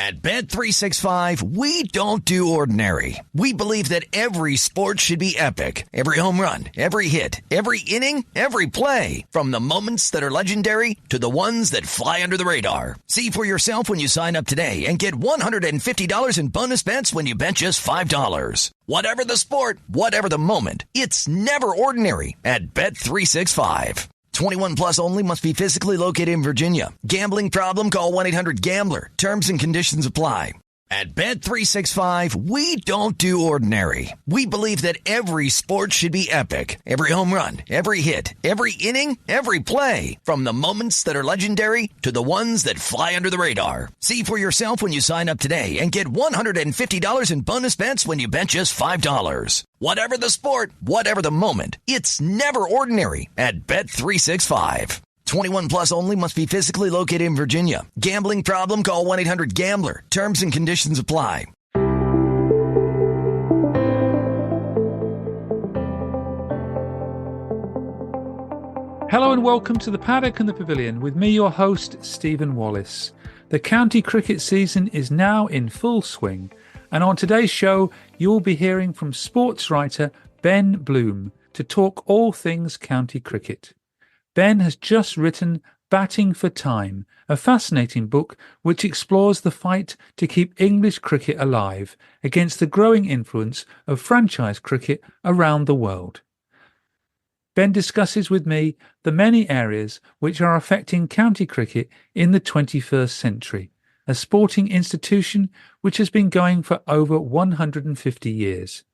At Bet365, we don't do ordinary. We believe that every sport should be epic. Every home run, every hit, every inning, every play. From the moments that are legendary to the ones that fly under the radar. See for yourself when you sign up today and get $150 in bonus bets when you bet just $5. Whatever the sport, whatever the moment, it's never ordinary at Bet365. 21 plus only. Must be physically located in Virginia. Gambling problem? Call 1-800-GAMBLER. Terms and conditions apply. At Bet365, we don't do ordinary. We believe that every sport should be epic. Every home run, every hit, every inning, every play. From the moments that are legendary to the ones that fly under the radar. See for yourself when you sign up today and get $150 in bonus bets when you bet just $5. Whatever the sport, whatever the moment, it's never ordinary at Bet365. 21 plus only. Must be physically located in Virginia. Gambling problem? Call 1-800-GAMBLER. Terms and conditions apply. Hello and welcome to the Paddock and the Pavilion with me, your host, Stephen Wallace. The county cricket season is now in full swing, and on today's show, you'll be hearing from sportswriter Ben Bloom to talk all things county cricket. Ben has just written Batting for Time, a fascinating book which explores the fight to keep English cricket alive against the growing influence of franchise cricket around the world. Ben discusses with me the many areas which are affecting county cricket in the 21st century, a sporting institution which has been going for over 150 years.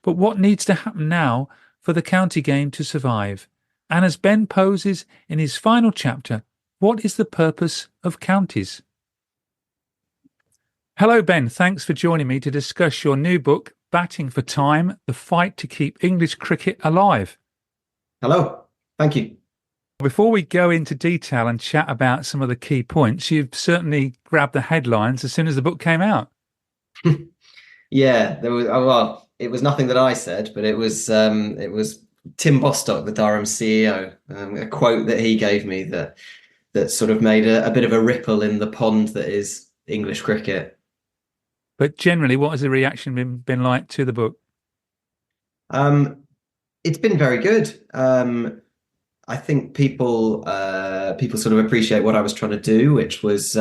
But what needs to happen now for the county game to survive? And as Ben poses in his final chapter, what is the purpose of counties? Hello, Ben. Thanks for joining me to discuss your new book, Batting for Time, The Fight to Keep English Cricket Alive. Hello. Thank you. Before we go into detail and chat about some of the key points, you've certainly grabbed the headlines as soon as the book came out. Yeah, there was. Well, it was nothing that I said, but it was Tim Bostock, the Durham CEO, a quote that he gave me that sort of made a bit of a ripple in the pond that is English cricket. But generally, what has the reaction been like to the book? It's been very good. I think people sort of appreciate what I was trying to do, which was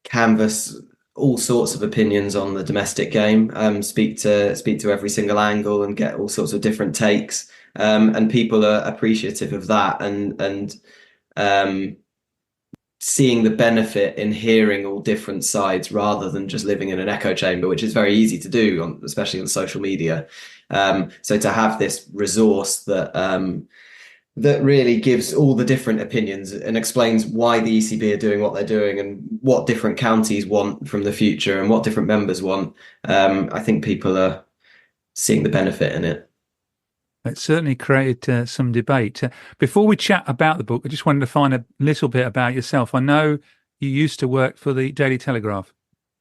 canvass all sorts of opinions on the domestic game, speak to every single angle and get all sorts of different takes. And people are appreciative of that and seeing the benefit in hearing all different sides rather than just living in an echo chamber, which is very easy to do, especially on social media. So to have this resource that really gives all the different opinions and explains why the ECB are doing what they're doing and what different counties want from the future and what different members want. I think people are seeing the benefit in it. It certainly created some debate. Before we chat about the book, I just wanted to find a little bit about yourself. I know you used to work for the Daily Telegraph.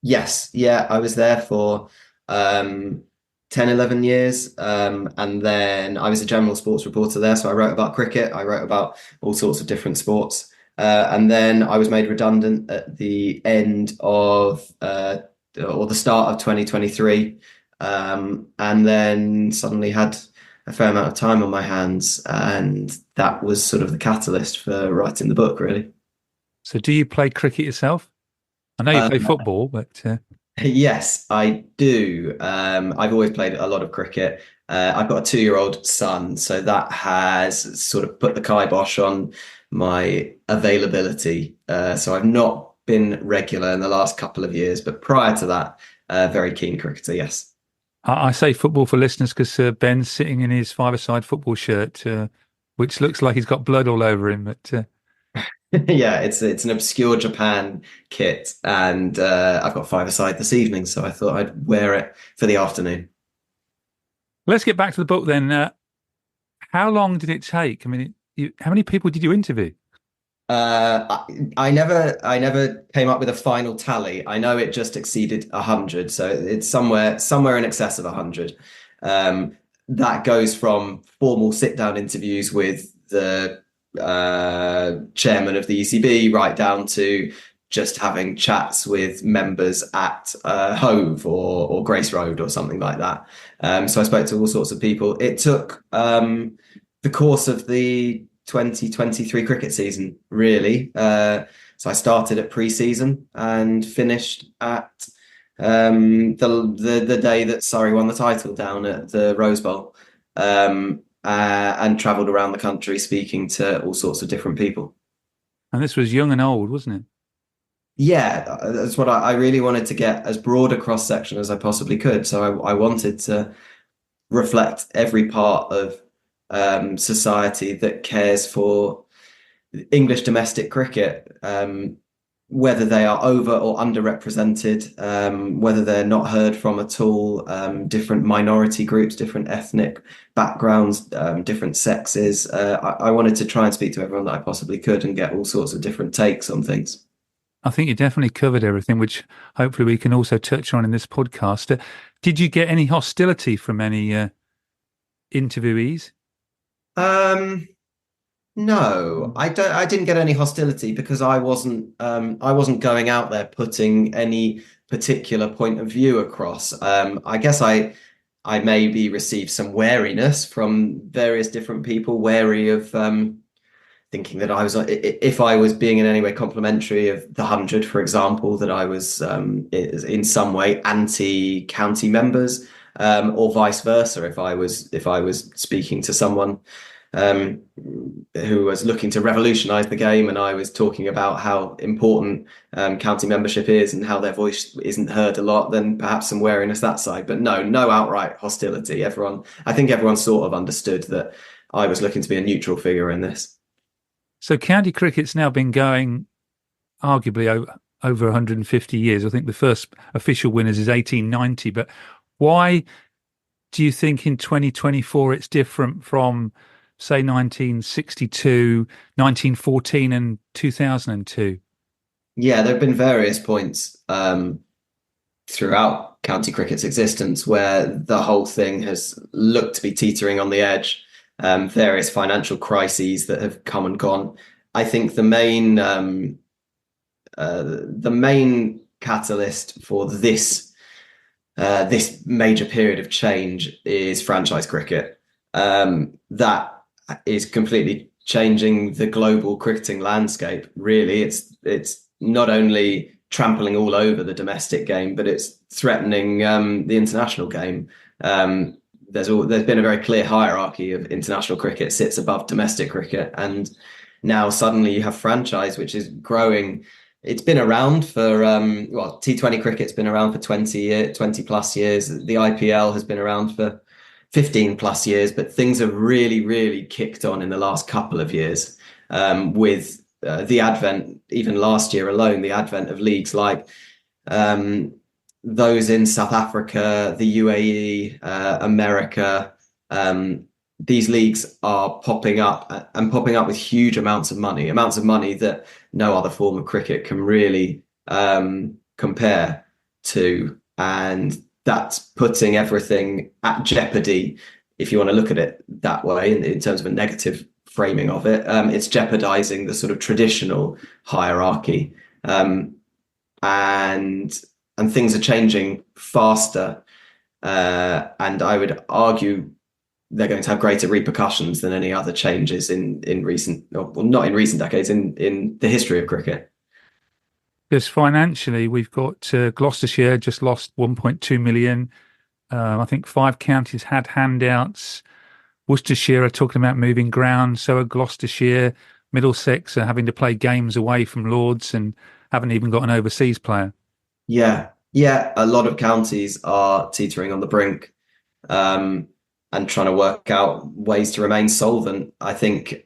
Yes. Yeah, I was there for 10, 11 years. And then I was a general sports reporter there. So I wrote about cricket. I wrote about all sorts of different sports. And then I was made redundant at the end of or the start of 2023. And then suddenly had a fair amount of time on my hands. And that was sort of the catalyst for writing the book, really. So do you play cricket yourself? I know you play football, but... Yes, I do. I've always played a lot of cricket. I've got a 2-year-old son, so that has sort of put the kibosh on my availability. So I've not been regular in the last couple of years, but prior to that, very keen cricketer, yes. I say football for listeners because Ben's sitting in his five-a-side football shirt, which looks like he's got blood all over him. But yeah, it's an obscure Japan kit, and I've got 5-a-side this evening, so I thought I'd wear it for the afternoon. Let's get back to the book then. How long did it take? I mean, how many people did you interview? I never came up with a final tally. I know it just exceeded 100, so it's somewhere in excess of 100. That goes from formal sit-down interviews with the chairman of the ECB right down to just having chats with members at Hove or Grace Road or something like that. So I spoke to all sorts of people. It took the course of the 2023 cricket season, really. So I started at pre-season and finished at the day that Surrey won the title down at the Rose Bowl, and travelled around the country speaking to all sorts of different people. And this was young and old, wasn't it? Yeah, that's what I really wanted to get as broad a cross section as I possibly could. So I wanted to reflect every part of society that cares for English domestic cricket, whether they are over or underrepresented, whether they're not heard from at all, different minority groups, different ethnic backgrounds, different sexes. I wanted to try and speak to everyone that I possibly could and get all sorts of different takes on things. I think you definitely covered everything, which hopefully we can also touch on in this podcast. Did you get any hostility from any interviewees? No, I didn't get any hostility because I wasn't going out there putting any particular point of view across. I guess I maybe received some wariness from various different people, wary of thinking that if I was being in any way complimentary of the 100, for example, that I was in some way anti-county members, or vice versa. If I was speaking to someone who was looking to revolutionise the game, and I was talking about how important county membership is and how their voice isn't heard a lot, then perhaps some wariness that side. But no outright hostility. I think everyone sort of understood that I was looking to be a neutral figure in this. So county cricket's now been going arguably over 150 years. I think the first official winners is 1890. But why do you think in 2024 it's different from, say, 1962, 1914 and 2002? Yeah, there have been various points throughout county cricket's existence where the whole thing has looked to be teetering on the edge. Various financial crises that have come and gone. I think the main catalyst for this major period of change is franchise cricket. That is completely changing the global cricketing landscape. Really, it's not only trampling all over the domestic game, but it's threatening the international game. There's been a very clear hierarchy of international cricket sits above domestic cricket, and now suddenly you have franchise, which is growing. It's been around for T20 cricket's been around for 20 plus years. The IPL has been around for 15 plus years, but things have really kicked on in the last couple of years, with the advent, even last year alone, the advent of leagues like those in South Africa, the UAE, America. These leagues are popping up with huge amounts of money that no other form of cricket can really compare to. And that's putting everything at jeopardy, if you want to look at it that way, in terms of a negative framing of it. It's jeopardizing the sort of traditional hierarchy. And things are changing faster, and I would argue they're going to have greater repercussions than any other changes in recent, well, not in recent decades, in the history of cricket. Because financially, we've got Gloucestershire just lost 1.2 million. I think 5 counties had handouts. Worcestershire are talking about moving ground, so are Gloucestershire. Middlesex are having to play games away from Lords and haven't even got an overseas player. Yeah. A lot of counties are teetering on the brink, and trying to work out ways to remain solvent. I think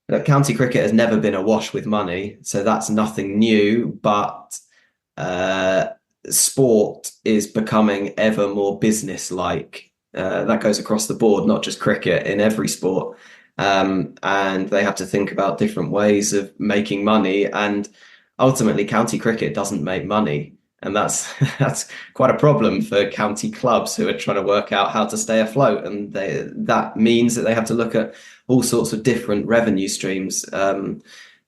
that county cricket has never been awash with money, so that's nothing new. But sport is becoming ever more business-like. That goes across the board, not just cricket, in every sport. And they have to think about different ways of making money. And ultimately, county cricket doesn't make money. And that's quite a problem for county clubs who are trying to work out how to stay afloat. And that means that they have to look at all sorts of different revenue streams,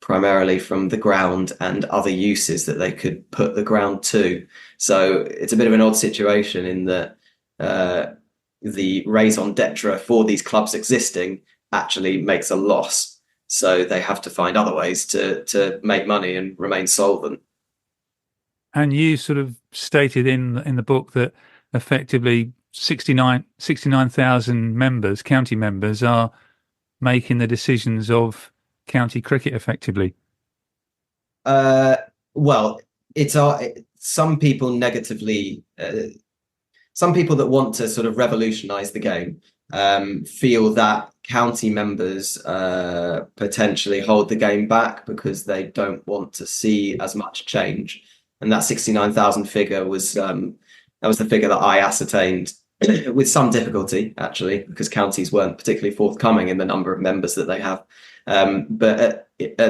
primarily from the ground and other uses that they could put the ground to. So it's a bit of an odd situation in that the raison d'etre for these clubs existing actually makes a loss. So they have to find other ways to make money and remain solvent. And you sort of stated in the book that effectively 69,000 members, county members, are making the decisions of county cricket effectively. Well, it's some people negatively, some people that want to sort of revolutionise the game feel that county members potentially hold the game back because they don't want to see as much change. And that 69,000 figure was that was the figure that I ascertained with some difficulty, actually, because counties weren't particularly forthcoming in the number of members that they have. But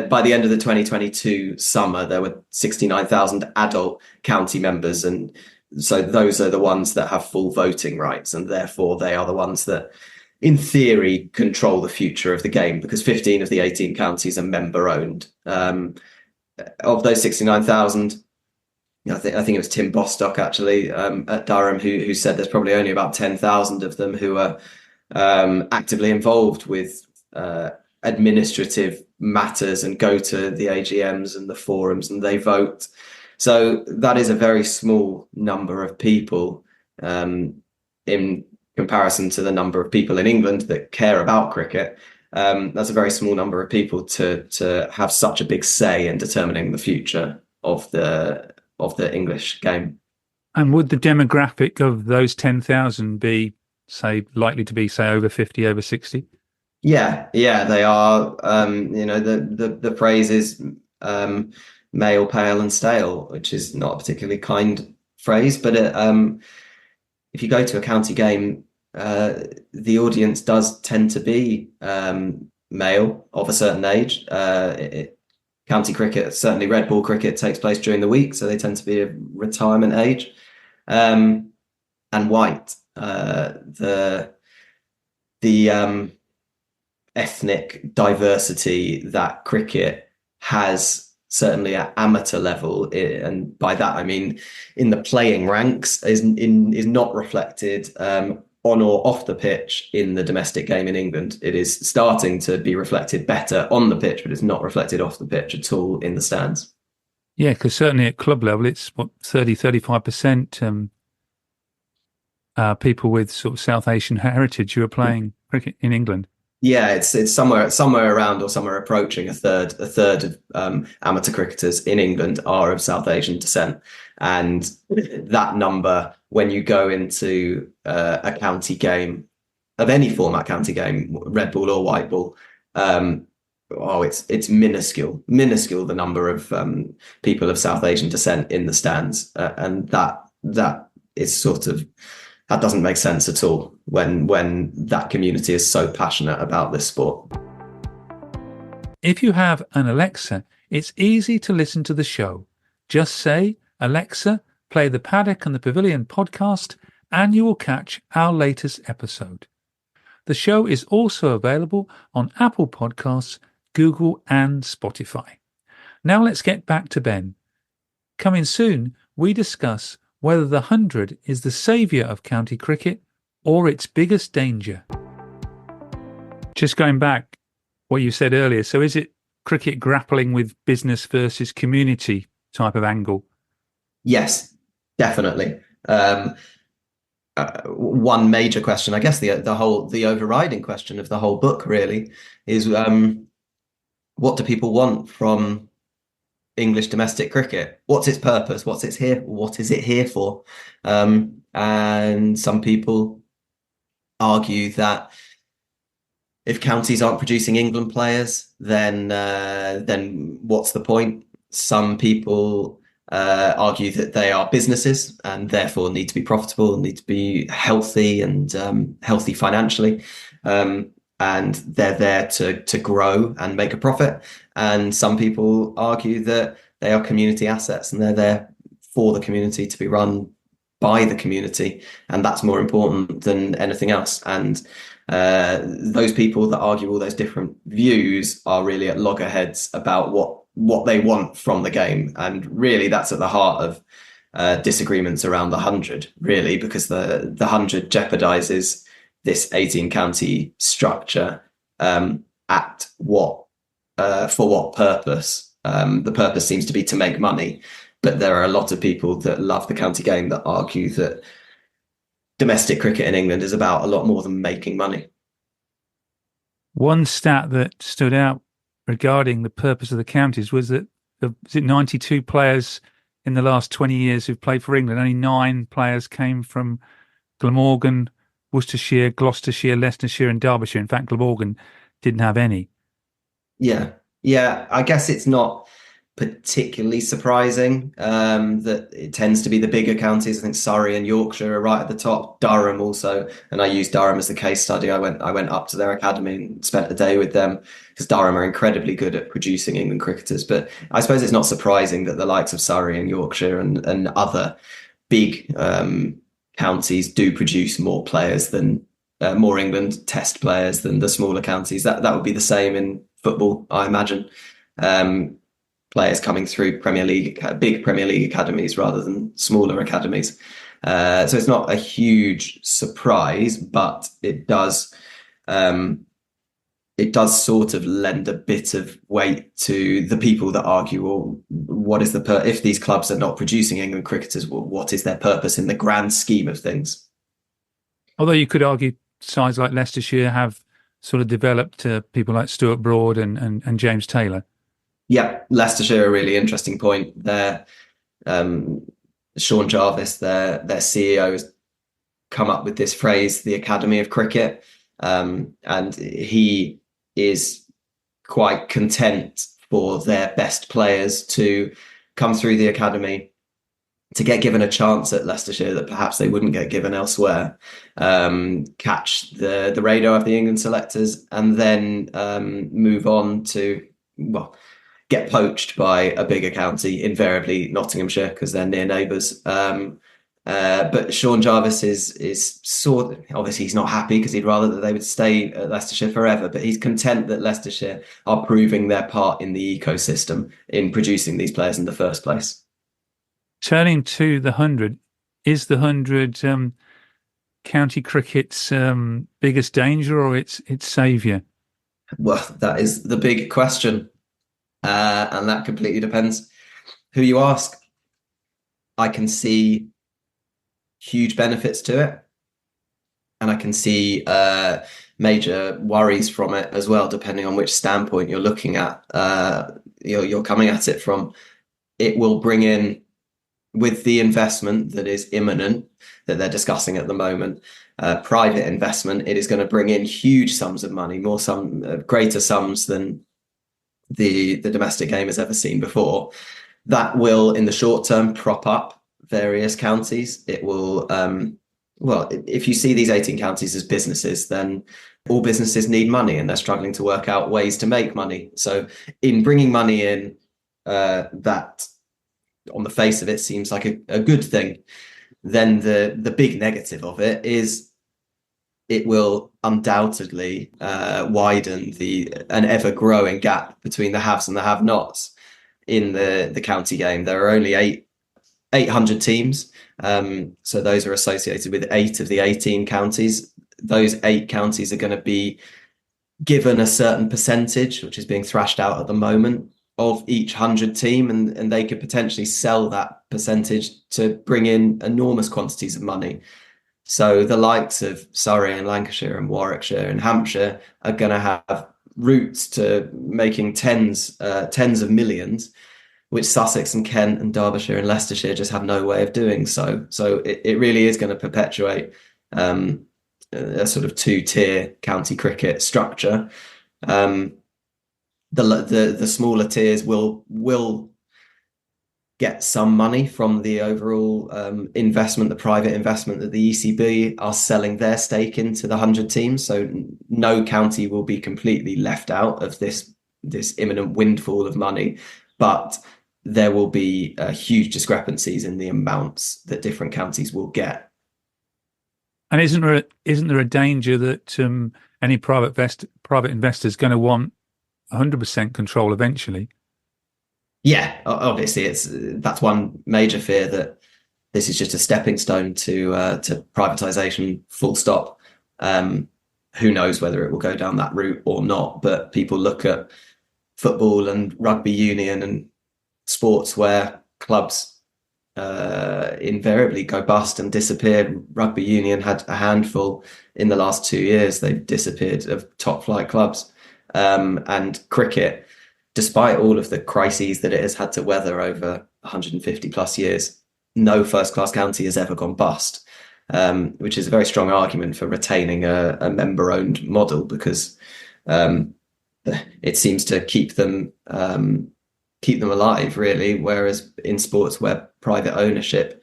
by the end of the 2022 summer, there were 69,000 adult county members. And so those are the ones that have full voting rights. And therefore, they are the ones that, in theory, control the future of the game, because 15 of the 18 counties are member owned. Of those 69,000, I think it was Tim Bostock actually at Durham who said there's probably only about 10,000 of them who are actively involved with administrative matters and go to the AGMs and the forums and they vote. So that is a very small number of people in comparison to the number of people in England that care about cricket. That's a very small number of people to have such a big say in determining the future of the English game. And would the demographic of those 10,000 be, say, likely to be, say, over 50, over 60? Yeah, they are. The phrase is male, pale, and stale, which is not a particularly kind phrase. But if you go to a county game, the audience does tend to be male of a certain age. County cricket, certainly red ball cricket, takes place during the week, so they tend to be of retirement age, and white. The ethnic diversity that cricket has, certainly at amateur level, and by that I mean in the playing ranks, is not reflected on or off the pitch in the domestic game in England. It is starting to be reflected better on the pitch, but it's not reflected off the pitch at all in the stands. Yeah, because certainly at club level, it's 35% people with sort of South Asian heritage who are playing cricket in England. Yeah, it's somewhere around or somewhere approaching a third of amateur cricketers in England are of South Asian descent, and that number, when you go into a county game of any format, county game, red ball or white ball, it's minuscule the number of people of South Asian descent in the stands, and that is sort of. That doesn't make sense at all when that community is so passionate about this sport. If you have an Alexa, it's easy to listen to the show. Just say, Alexa, play the Paddock and the Pavilion podcast, and you will catch our latest episode. The show is also available on Apple Podcasts, Google and Spotify. Now let's get back to Ben. Coming soon, we discuss whether the 100 is the saviour of county cricket or its biggest danger. Just going back what you said earlier, so is it cricket grappling with business versus community type of angle? Yes, definitely. One major question, I guess the overriding question of the whole book really is what do people want from English domestic cricket? What's its purpose? What is it here for? And some people argue that if counties aren't producing England players, then what's the point? Some people argue that they are businesses and therefore need to be profitable, need to be healthy and healthy financially. And they're there to grow and make a profit. And some people argue that they are community assets and they're there for the community, to be run by the community. And that's more important than anything else. And Those people that argue all those different views are really at loggerheads about what they want from the game, and really that's at the heart of disagreements around the 100, really, because the 100 jeopardizes this 18 county structure at what for what purpose? The purpose seems to be to make money, but there are a lot of people that love the county game that argue that domestic cricket in England is about a lot more than making money. One stat that stood out regarding the purpose of the counties was that is it 92 players in the last 20 years who've played for England? Only 9 players came from Glamorgan, Worcestershire, Gloucestershire, Leicestershire, and Derbyshire. In fact, Glamorgan didn't have any. Yeah. I guess it's not particularly surprising that it tends to be the bigger counties. I think Surrey and Yorkshire are right at the top. Durham also, and I use Durham as the case study. I went up to their academy and spent a day with them because Durham are incredibly good at producing England cricketers. But I suppose it's not surprising that the likes of Surrey and Yorkshire and other big counties do produce more players than more England Test players than the smaller counties. That would be the same in football, I imagine. Players coming through big Premier League academies rather than smaller academies. So it's not a huge surprise, but it does sort of lend a bit of weight to the people that argue, well, what is if these clubs are not producing England cricketers, well, what is their purpose in the grand scheme of things? Although you could argue sides like Leicestershire have sort of developed people like Stuart Broad and James Taylor. Yeah, Leicestershire, a really interesting point there. Sean Jarvis, their CEO, has come up with this phrase, the Academy of Cricket. And he is quite content for their best players to come through the academy, to get given a chance at Leicestershire that perhaps they wouldn't get given elsewhere, catch the radar of the England selectors, and then move on to, well, get poached by a bigger county, invariably Nottinghamshire, because they're near neighbours. But Sean Jarvis is sort of, obviously he's not happy because he'd rather that they would stay at Leicestershire forever, but he's content that Leicestershire are proving their part in the ecosystem in producing these players in the first place. Turning to the 100, is the 100 county cricket's biggest danger or its saviour? Well, that is the big question. And that completely depends who you ask. I can see huge benefits to it, and I can see major worries from it as well, depending on which standpoint you're looking at. You're coming at it from. It will bring in, with the investment that is imminent, that they're discussing at the moment, private investment. It is going to bring in huge sums of money, greater sums than the domestic game has ever seen before. That will, in the short term, prop up various counties. It will, well, if you see these 18 counties as businesses, then all businesses need money and they're struggling to work out ways to make money. So in bringing money in, that on the face of it seems like a good thing. Then the big negative of it is it will undoubtedly widen an ever-growing gap between the haves and the have-nots in the county game. There are only 800 teams, so those are associated with 8 of the 18 counties. Those 8 counties are going to be given a certain percentage, which is being thrashed out at the moment, of each 100 team, and they could potentially sell that percentage to bring in enormous quantities of money. So the likes of Surrey and Lancashire and Warwickshire and Hampshire are going to have routes to making tens of millions, which Sussex and Kent and Derbyshire and Leicestershire just have no way of doing so. So it really is going to perpetuate a sort of 2-tier county cricket structure. The smaller tiers will get some money from the overall investment, the private investment that the ECB are selling their stake into the 100 teams. So no county will be completely left out of this imminent windfall of money, but there will be huge discrepancies in the amounts that different counties will get. And isn't there a danger that any private investor is going to want 100% control eventually? Yeah, obviously, that's one major fear, that this is just a stepping stone to privatization, full stop. Who knows whether it will go down that route or not? But people look at football and rugby union and sports where clubs invariably go bust and disappear. Rugby union had a handful in the last 2 years. They've disappeared of top flight clubs. And cricket, despite all of the crises that it has had to weather over 150 plus years, no first class county has ever gone bust, which is a very strong argument for retaining a member owned model, because it seems to keep them alive, really. Whereas in sports where private ownership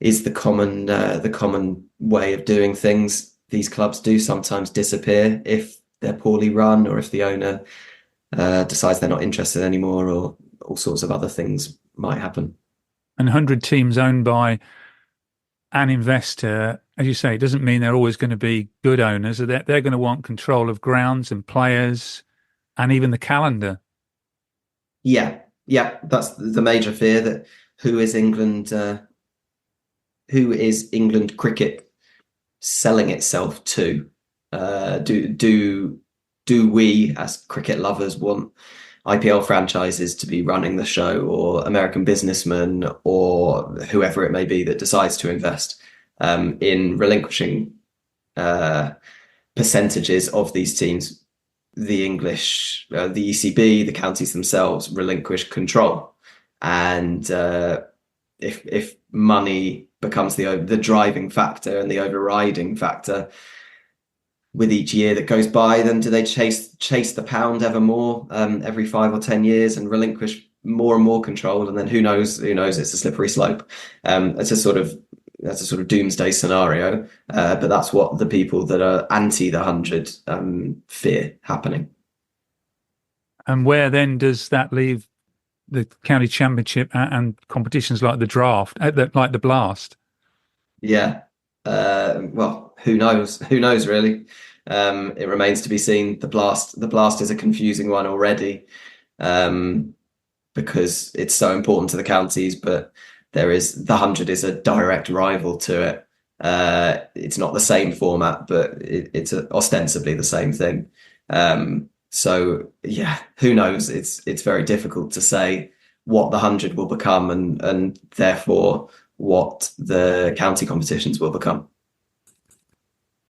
is the common way of doing things, these clubs do sometimes disappear if they're poorly run, or if the owner decides they're not interested anymore, or all sorts of other things might happen. And 100 teams owned by an investor, as you say, it doesn't mean they're always going to be good owners. They're going to want control of grounds and players and even the calendar. Yeah, that's the major fear, that who is England cricket selling itself to? Do we as cricket lovers want IPL franchises to be running the show, or American businessmen, or whoever it may be that decides to invest in relinquishing percentages of these teams? The English, the ECB, the counties themselves relinquish control, and if money becomes the driving factor and the overriding factor with each year that goes by, then do they chase the pound ever more every 5 or 10 years and relinquish more and more control? And then who knows? It's a slippery slope. That's a sort of doomsday scenario. But that's what the people that are anti the 100 fear happening. And where then does that leave the county championship and competitions like the draft, like the Blast? Yeah. Well, who knows? Who knows, really? It remains to be seen. The Blast is a confusing one already, because it's so important to the counties, but the 100 is a direct rival to it. It's not the same format, but it's ostensibly the same thing. So yeah, who knows? It's very difficult to say what the 100 will become, and therefore what the county competitions will become.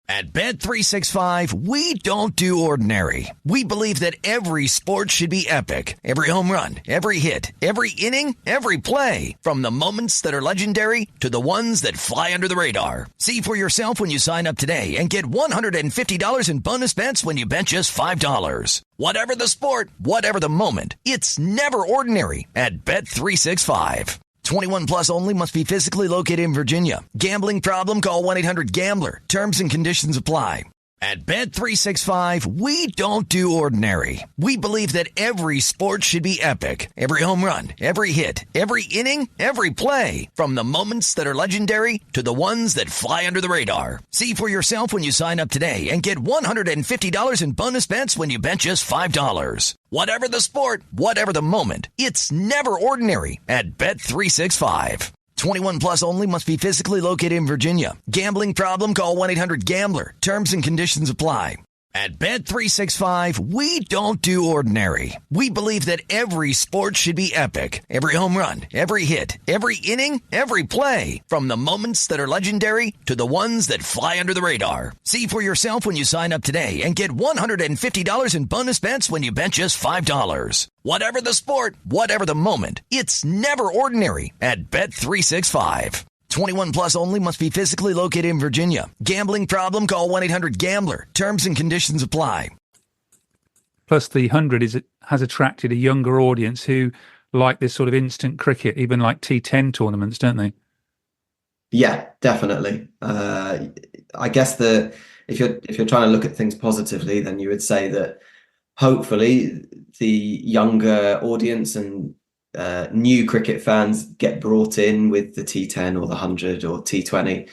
At Bet365, we don't do ordinary. We believe that every sport should be epic. Every home run, every hit, every inning, every play. From the moments that are legendary to the ones that fly under the radar. See for yourself when you sign up today and get $150 in bonus bets when you bet just $5. Whatever the sport, whatever the moment, it's never ordinary at Bet365. 21 plus only. Must be physically located in Virginia. Gambling problem? Call 1-800-GAMBLER. Terms and conditions apply. At Bet365, we don't do ordinary. We believe that every sport should be epic. Every home run, every hit, every inning, every play. From the moments that are legendary to the ones that fly under the radar. See for yourself when you sign up today and get $150 in bonus bets when you bet just $5. Whatever the sport, whatever the moment, it's never ordinary at Bet365. 21 plus only. Must be physically located in Virginia. Gambling problem? Call 1-800-GAMBLER. Terms and conditions apply. At Bet365, we don't do ordinary. We believe that every sport should be epic. Every home run, every hit, every inning, every play. From the moments that are legendary to the ones that fly under the radar. See for yourself when you sign up today and get $150 in bonus bets when you bet just $5. Whatever the sport, whatever the moment, it's never ordinary at Bet365. 21 plus only. Must be physically located in Virginia. Gambling problem? Call 1-800-GAMBLER. Terms and conditions apply. Plus, the 100 has attracted a younger audience who like this sort of instant cricket, even like T10 tournaments, don't they? Yeah, definitely. I guess if you're trying to look at things positively, then you would say that hopefully the younger audience and new cricket fans get brought in with the T10 or the 100 or T20.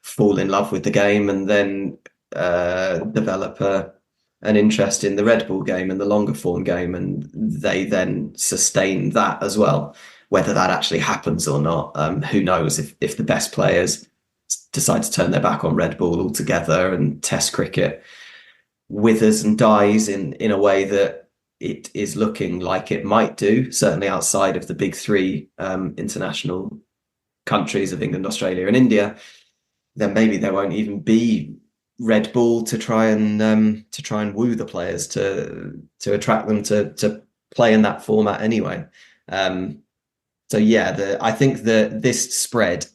fall in love with the game and then develop an interest in the red ball game and the longer form game, and they then sustain that as well. Whether that actually happens or not, who knows? If the best players decide to turn their back on red ball altogether and Test cricket withers and dies in a way that it is looking like it might do, certainly outside of the big three international countries of England, Australia, and India, then maybe there won't even be red ball to try and woo the players to attract them to play in that format anyway. So yeah, I think that this spread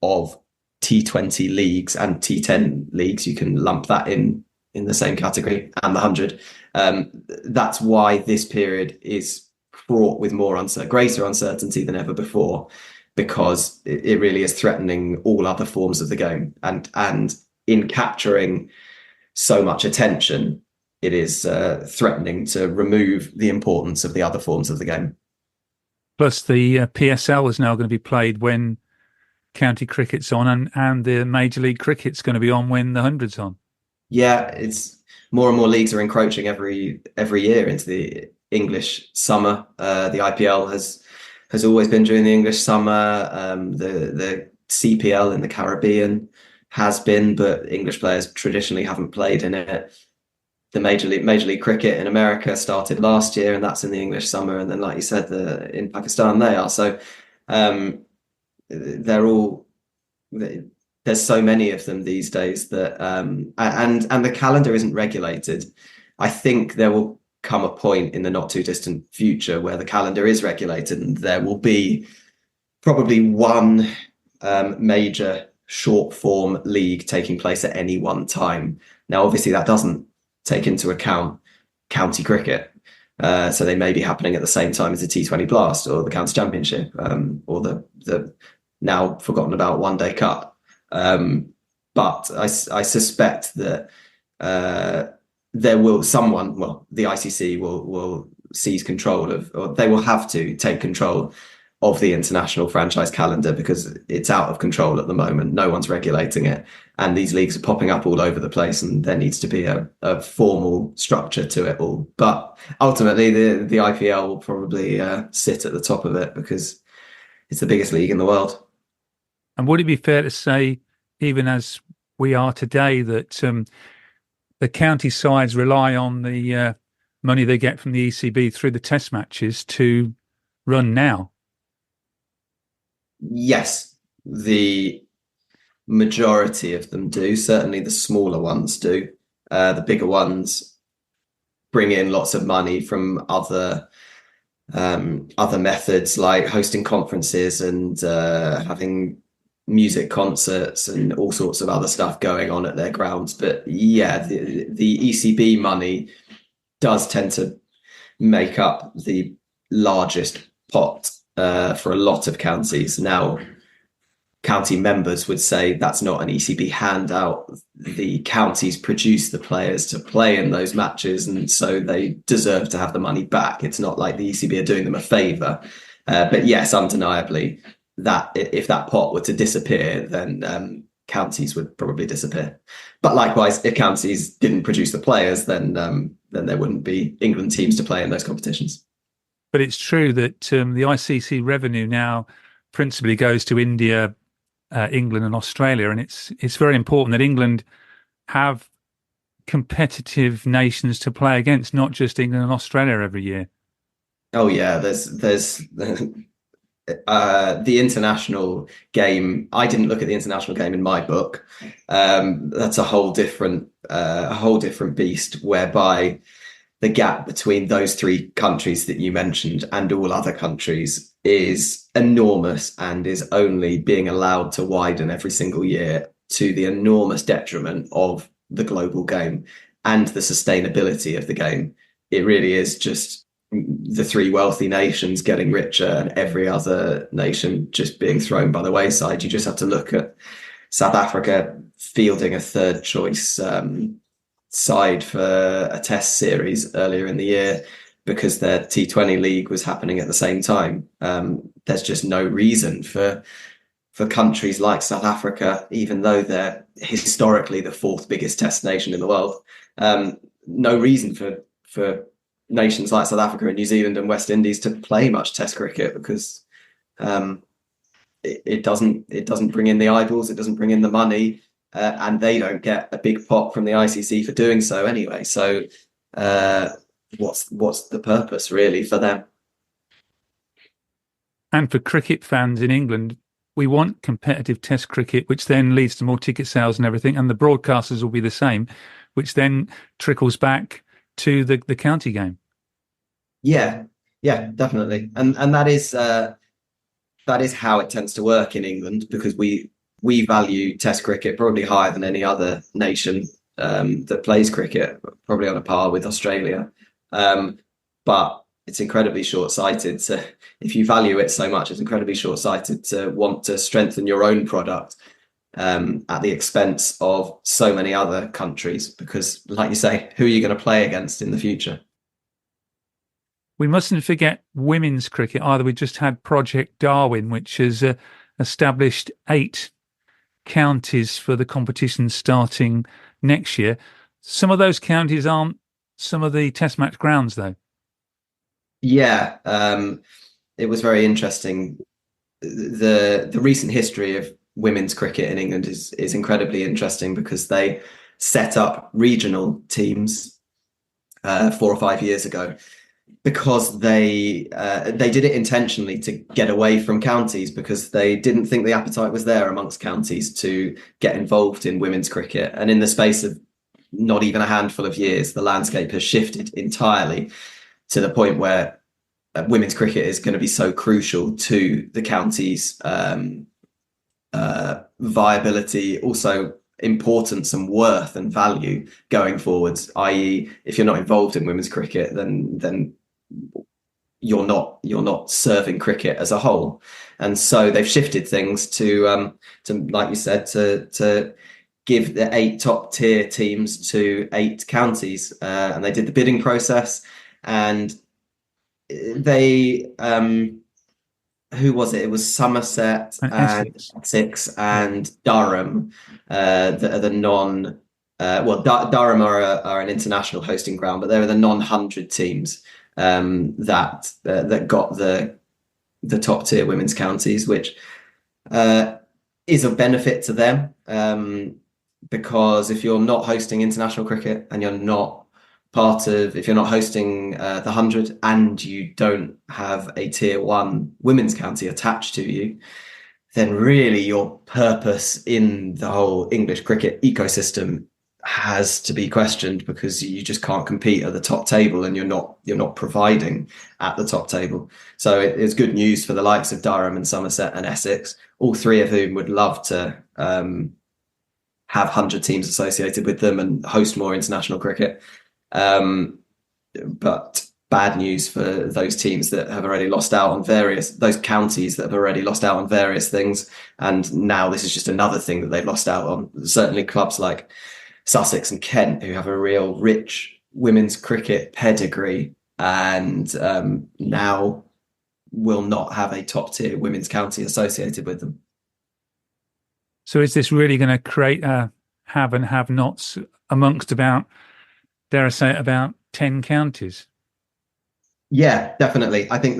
of T20 leagues and T10 leagues, you can lump that in the same category, and the 100. That's why this period is fraught with greater uncertainty than ever before, because it really is threatening all other forms of the game, and in capturing so much attention, it is threatening to remove the importance of the other forms of the game. Plus, the PSL is now going to be played when county cricket's on, and the Major League Cricket's going to be on when the 100's on. Yeah, it's more and more leagues are encroaching every year into the English summer. The IPL has always been during the English summer. The CPL in the Caribbean has been, but English players traditionally haven't played in it. The Major League Cricket in America started last year, and that's in the English summer. And then, like you said, in Pakistan they are. So they're all. There's so many of them these days that and the calendar isn't regulated. I think there will come a point in the not too distant future where the calendar is regulated, and there will be probably one major short form league taking place at any one time. Now, obviously, that doesn't take into account county cricket. So they may be happening at the same time as the T20 Blast or the County Championship or the now forgotten about One Day Cup. But I suspect that there will the ICC will seize control of, or they will have to take control of the international franchise calendar, because it's out of control at the moment. No one's regulating it, and these leagues are popping up all over the place, and there needs to be a formal structure to it all. But ultimately, the IPL will probably sit at the top of it because it's the biggest league in the world. And would it be fair to say, even as we are today, that the county sides rely on the money they get from the ECB through the test matches to run now? Yes, the majority of them do. Certainly the smaller ones do. The bigger ones bring in lots of money from other methods, like hosting conferences and having music concerts and all sorts of other stuff going on at their grounds. But yeah, the ECB money does tend to make up the largest pot for a lot of counties. Now, county members would say that's not an ECB handout. The counties produce the players to play in those matches, and so they deserve to have the money back. It's not like the ECB are doing them a favour. But yes, undeniably, that if that pot were to disappear, then counties would probably disappear. But likewise, if counties didn't produce the players, then there wouldn't be England teams to play in those competitions. But it's true that the ICC revenue now principally goes to India, England and Australia, and it's very important that England have competitive nations to play against, not just England and Australia every year. Oh yeah, there's the international game. I didn't look at the international game in my book. That's a whole different beast, whereby the gap between those three countries that you mentioned and all other countries is enormous, and is only being allowed to widen every single year, to the enormous detriment of the global game and the sustainability of the game. It really is just the three wealthy nations getting richer and every other nation just being thrown by the wayside. You just have to look at South Africa fielding a third choice side for a test series earlier in the year because their T20 league was happening at the same time. There's just no reason for for countries like South Africa, even though they're historically the fourth biggest test nation in the world, no reason for nations like South Africa and New Zealand and West Indies to play much test cricket, because it doesn't bring in the eyeballs, it doesn't bring in the money, and they don't get a big pot from the ICC for doing so anyway. So what's the purpose really for them? And for cricket fans in England, we want competitive test cricket, which then leads to more ticket sales and everything. And the broadcasters will be the same, which then trickles back to the county game. Yeah, definitely. And that is how it tends to work in England, because we value test cricket probably higher than any other nation that plays cricket, probably on a par with Australia. But it's incredibly short-sighted if you value it so much, it's incredibly short-sighted to want to strengthen your own product at the expense of so many other countries, because, like you say, who are you going to play against in the future? We mustn't forget women's cricket either. We just had Project Darwin, which has established 8 counties for the competition starting next year. Some of those counties aren't some of the test match grounds, though. Yeah, it was very interesting. The recent history of women's cricket in England is incredibly interesting, because they set up regional teams 4 or 5 years ago, because they did it intentionally to get away from counties, because they didn't think the appetite was there amongst counties to get involved in women's cricket. And in the space of not even a handful of years, the landscape has shifted entirely, to the point where women's cricket is going to be so crucial to the counties' viability, also importance and worth and value going forwards. I.e., if you're not involved in women's cricket, then you're not serving cricket as a whole. And so they've shifted things to like you said, to give the 8 top tier teams to 8 counties, and they did the bidding process, and they who was it? It was Somerset and Essex and Durham that are the non. Durham are an international hosting ground, but they were the non-100 teams that got the top tier women's counties, which is a benefit to them, because if you're not hosting international cricket and you're not if you're not hosting the 100 and you don't have a tier 1 women's county attached to you, then really your purpose in the whole English cricket ecosystem has to be questioned, because you just can't compete at the top table and you're not providing at the top table. So it's good news for the likes of Durham and Somerset and Essex, all 3 of whom would love to have 100 teams associated with them and host more international cricket. But bad news for those teams that have already lost out on those counties that have already lost out on various things. And now this is just another thing that they've lost out on. Certainly clubs like Sussex and Kent, who have a real rich women's cricket pedigree, and now will not have a top tier women's county associated with them. So is this really going to create a have and have nots amongst about 10 counties? Yeah, definitely. I think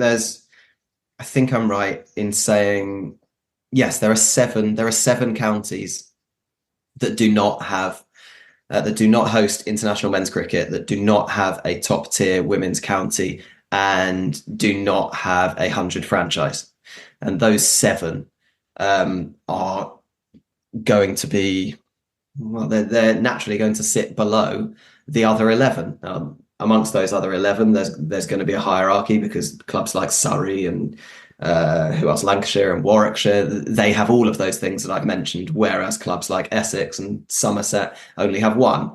I'm right in saying, yes, there are 7 counties that do not host international men's cricket, that do not have a top tier women's county, and do not have a 100 franchise. And those 7 are going to be, they're naturally going to sit below the other 11. Amongst those other 11, there's going to be a hierarchy, because clubs like Surrey and Lancashire and Warwickshire, they have all of those things that I've mentioned, whereas clubs like Essex and Somerset only have 1.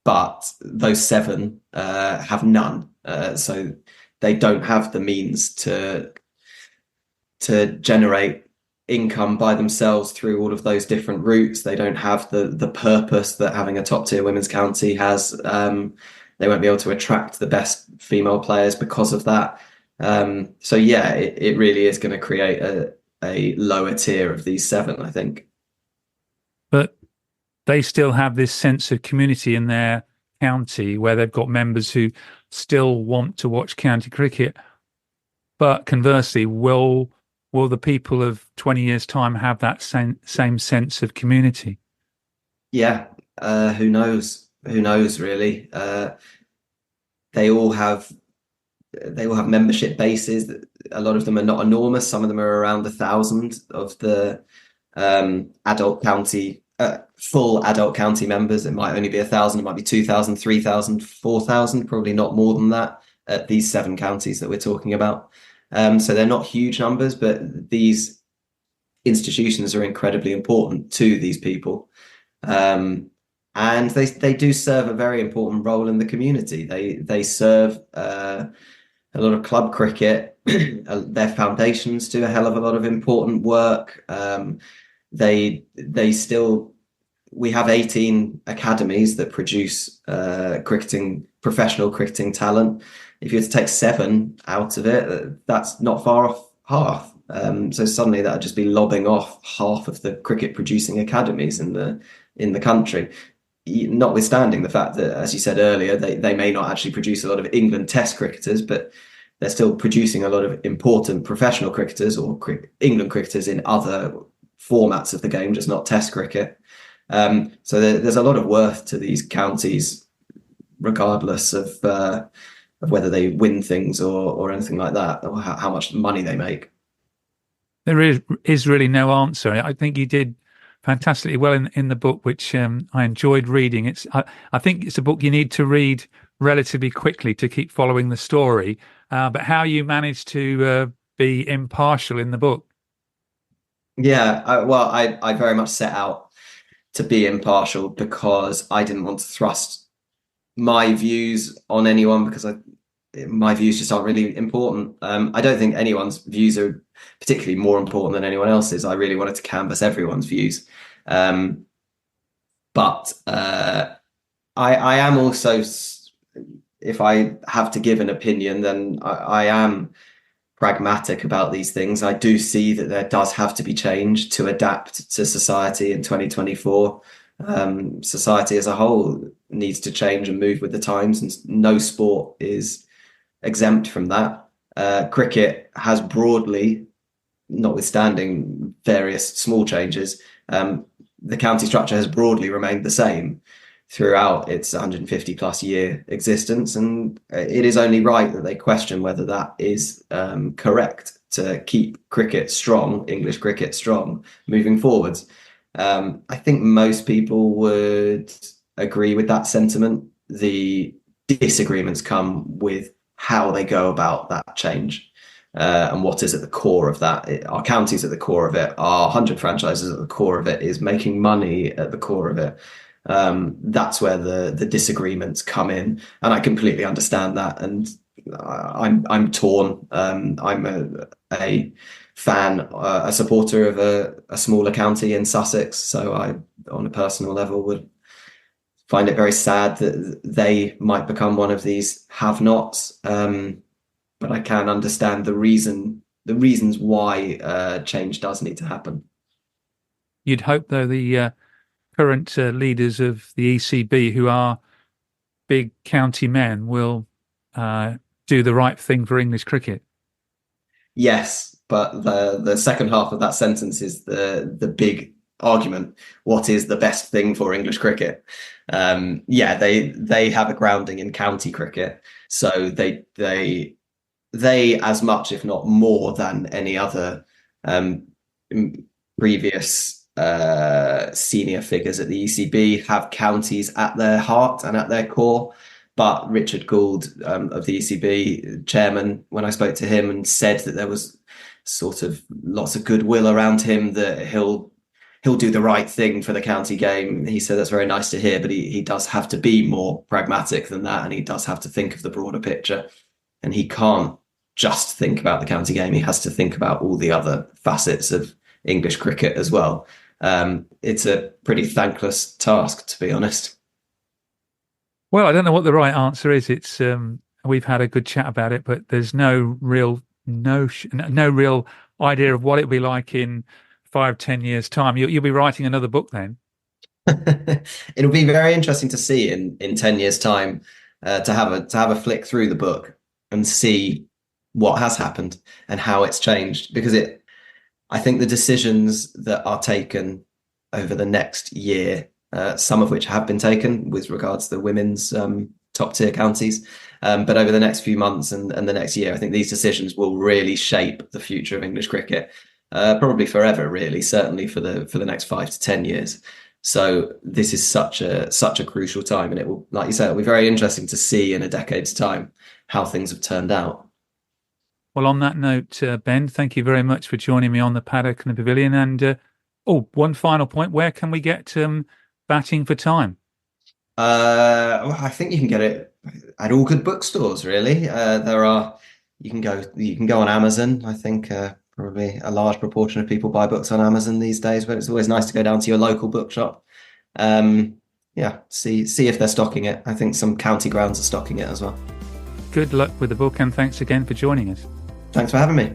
But those 7 have none. So they don't have the means to generate income by themselves through all of those different routes. They don't have the purpose that having a top tier women's county has. They won't be able to attract the best female players because of that. So yeah, it really is going to create a lower tier of these 7, I think. But they still have this sense of community in their county where they've got members who still want to watch county cricket. But conversely, will the people of 20 years' time have that same sense of community? Yeah, who knows? Who knows, really? They all have membership bases. A lot of them are not enormous. Some of them are around 1,000 of the adult county, full adult county members. It might only be 1,000. It might be 2,000, 3,000, 4,000. Probably not more than that at these 7 counties that we're talking about. So they're not huge numbers, but these institutions are incredibly important to these people. And they do serve a very important role in the community. They serve a lot of club cricket. Their foundations do a hell of a lot of important work. We have 18 academies that produce professional cricketing talent. If you were to take 7 out of it, that's not far off half. So suddenly that would just be lobbing off half of the cricket producing academies in the country. Notwithstanding the fact that, as you said earlier, they may not actually produce a lot of England Test cricketers, but they're still producing a lot of important professional cricketers or England cricketers in other formats of the game, just not Test cricket. So there's a lot of worth to these counties, regardless of whether they win things or anything like that, or how much money they make. There is really no answer. I think you did fantastically well in the book, which I enjoyed reading. I think it's a book you need to read relatively quickly to keep following the story. But how you managed to be impartial in the book? Yeah, I very much set out to be impartial because I didn't want to thrust my views on anyone, because my views just aren't really important. I don't think anyone's views are particularly more important than anyone else's. I really wanted to canvass everyone's views. But I am also, if I have to give an opinion, then I am pragmatic about these things. I do see that there does have to be change to adapt to society in 2024. Society as a whole needs to change and move with the times, and no sport is exempt from that. Cricket has broadly, notwithstanding various small changes, the county structure has broadly remained the same throughout its 150 plus year existence, and it is only right that they question whether that is correct to keep cricket strong, English cricket strong, moving forwards. I think most people would agree with that sentiment. The disagreements come with how they go about that change, and what is at the core of that. Our counties at the core of it, our 100 franchises at the core of it, is making money at the core of it. That's where the disagreements come in, and I completely understand that. And I'm torn. I'm a fan, a supporter of a smaller county in Sussex, so I, on a personal level, would find it very sad that they might become one of these have-nots. But I can understand the reasons why change does need to happen. You'd hope, though, the current leaders of the ECB, who are big county men, will do the right thing for English cricket. Yes, but the second half of that sentence is the big argument. What is the best thing for English cricket? They have a grounding in county cricket, so they as much, if not more, than any other previous senior figures at the ECB have counties at their heart and at their core. But Richard Gould, of the ECB chairman, when I spoke to him, and said that there was sort of lots of goodwill around him, that he'll do the right thing for the county game. He said that's very nice to hear, but he does have to be more pragmatic than that, and he does have to think of the broader picture. And he can't just think about the county game. He has to think about all the other facets of English cricket as well. It's a pretty thankless task, to be honest. Well, I don't know what the right answer is. We've had a good chat about it, but there's no real idea of what it'll be like in 5-10 years' time. You'll be writing another book then. It'll be very interesting to see in 10 years' time, to have a flick through the book and see what has happened and how it's changed. Because I think the decisions that are taken over the next year, some of which have been taken with regards to the women's top tier counties, but over the next few months and the next year, I think these decisions will really shape the future of English cricket, probably forever, really, certainly for the next 5 to 10 years. So this is such a crucial time, and it will, like you said, it'll be very interesting to see in a decade's time how things have turned out. Well, on that note, Ben, thank you very much for joining me on the Paddock and the Pavilion. And one final point: where can we get Batting for Time? Well, I think you can get it at all good bookstores. Really, you can go on Amazon. I think probably a large proportion of people buy books on Amazon these days, but it's always nice to go down to your local bookshop. See if they're stocking it. I think some county grounds are stocking it as well. Good luck with the book, and thanks again for joining us. Thanks for having me.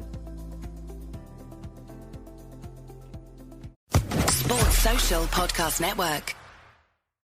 Sports Social Podcast Network.